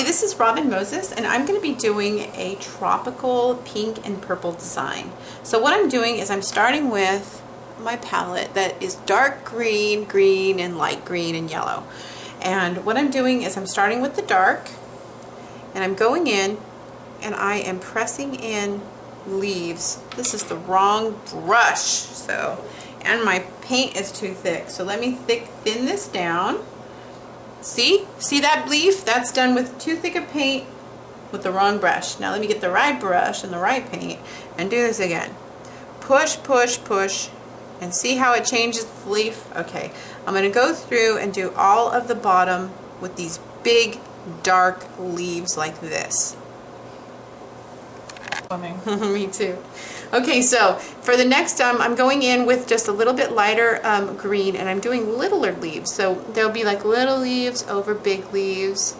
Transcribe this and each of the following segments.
Hi, this is Robin Moses, and I'm going to be doing a tropical pink and purple design. So what I'm doing is I'm starting with my palette that is dark green, green, and light green and yellow. And what I'm doing is I'm starting with the dark, and I'm going in and I am pressing in leaves. This is the wrong brush, and my paint is too thick. So let me thin this down. See that leaf? That's done with too thick a paint with the wrong brush. Now let me get the right brush and the right paint and do this again. Push, push, push, and see how it changes the leaf? Okay, I'm going to go through and do all of the bottom with these big dark leaves like this. Me too. Okay, so for the next I'm going in with just a little bit lighter green, and I'm doing littler leaves. So there'll be like little leaves over big leaves,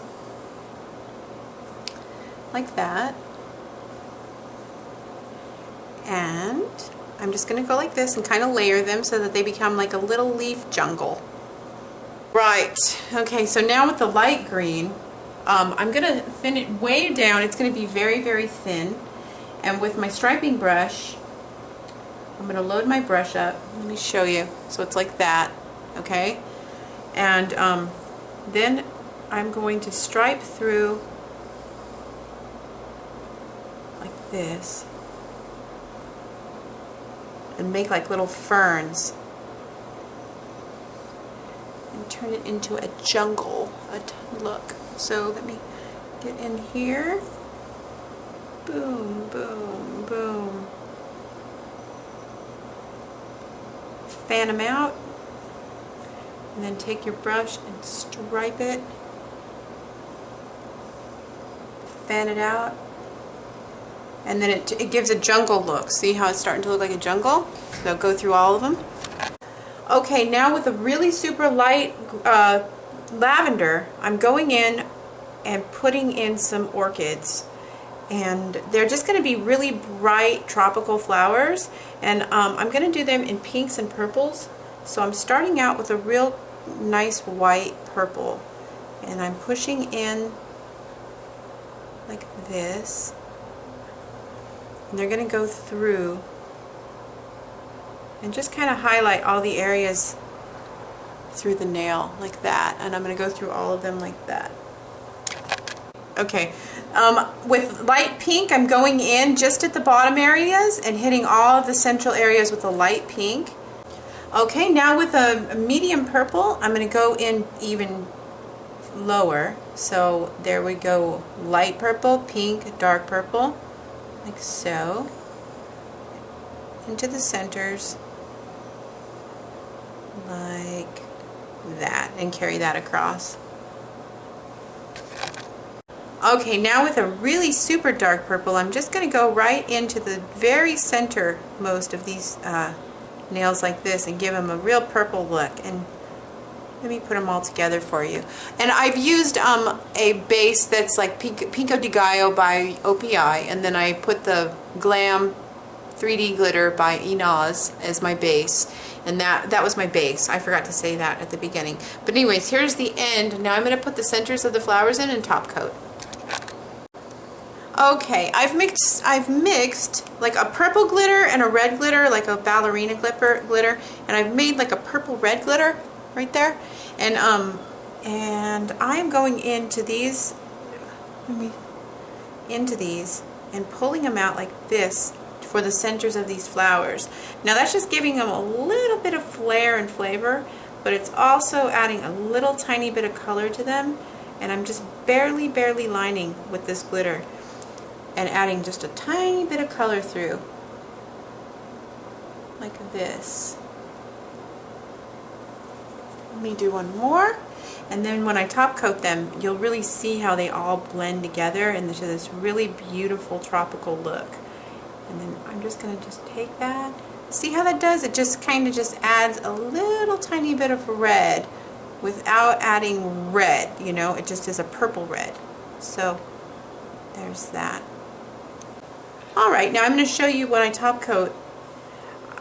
like that. And I'm just going to go like this and kind of layer them so that they become like a little leaf jungle. Right, okay, so now with the light green, I'm going to thin it way down. It's going to be very, very thin. And with my striping brush, I'm going to load my brush up. Let me show you. So it's like that, okay? And then I'm going to stripe through like this and make like little ferns and turn it into a jungle look. So let me get in here. Boom, boom, boom. Fan them out, and then take your brush and stripe it. Fan it out, and then it gives a jungle look. See how it's starting to look like a jungle? So go through all of them. Okay, now with a really super light lavender, I'm going in and putting in some orchids. And they're just going to be really bright tropical flowers, and I'm going to do them in pinks and purples. So I'm starting out with a real nice white purple, and I'm pushing in like this, and they're going to go through and just kind of highlight all the areas through the nail like that, and I'm going to go through all of them like that. Okay, with light pink, I'm going in just at the bottom areas and hitting all of the central areas with a light pink. Okay, now with a medium purple, I'm going to go in even lower. So there we go, light purple, pink, dark purple, like so, into the centers, like that, and carry that across. Okay, now with a really super dark purple, I'm just going to go right into the very center most of these nails like this and give them a real purple look. And let me put them all together for you. And I've used a base that's like Pico de Gallo by OPI, and then I put the Glam 3D Glitter by Inaz as my base. And that was my base. I forgot to say that at the beginning. But anyways, here's the end. Now I'm going to put the centers of the flowers in and top coat. Okay, I've mixed like a purple glitter and a red glitter, like a ballerina glitter, and I've made like a purple red glitter right there. And I'm going into these and pulling them out like this for the centers of these flowers. Now that's just giving them a little bit of flair and flavor, but it's also adding a little tiny bit of color to them, and I'm just barely lining with this glitter and adding just a tiny bit of color through, like this. Let me do one more, and then when I top coat them, you'll really see how they all blend together into this really beautiful tropical look. And then I'm just going to just take that. See how that does? It just kind of just adds a little tiny bit of red without adding red, you know, it just is a purple red. So there's that. Alright, now I'm going to show you when I top coat.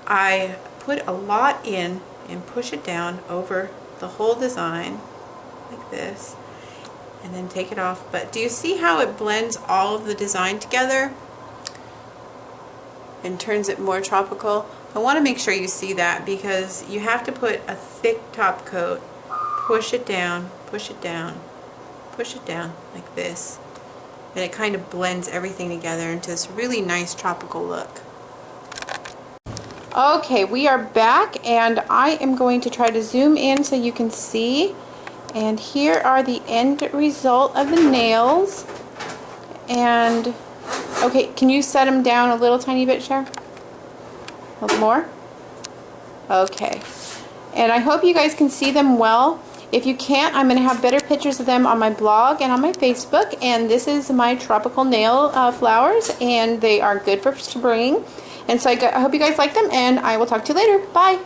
I put a lot in and push it down over the whole design like this, and then take it off. But do you see how it blends all of the design together and turns it more tropical? I want to make sure you see that because you have to put a thick top coat, push it down, push it down, push it down like this, and it kind of blends everything together into this really nice tropical look. Okay, we are back, and I am going to try to zoom in so you can see. And here are the end result of the nails. And okay, can you set them down a little tiny bit, Cher? A little more? Okay. And I hope you guys can see them well. If you can't, I'm going to have better pictures of them on my blog and on my Facebook. And this is my tropical nail flowers, and they are good for spring. And so I hope you guys like them, and I will talk to you later. Bye!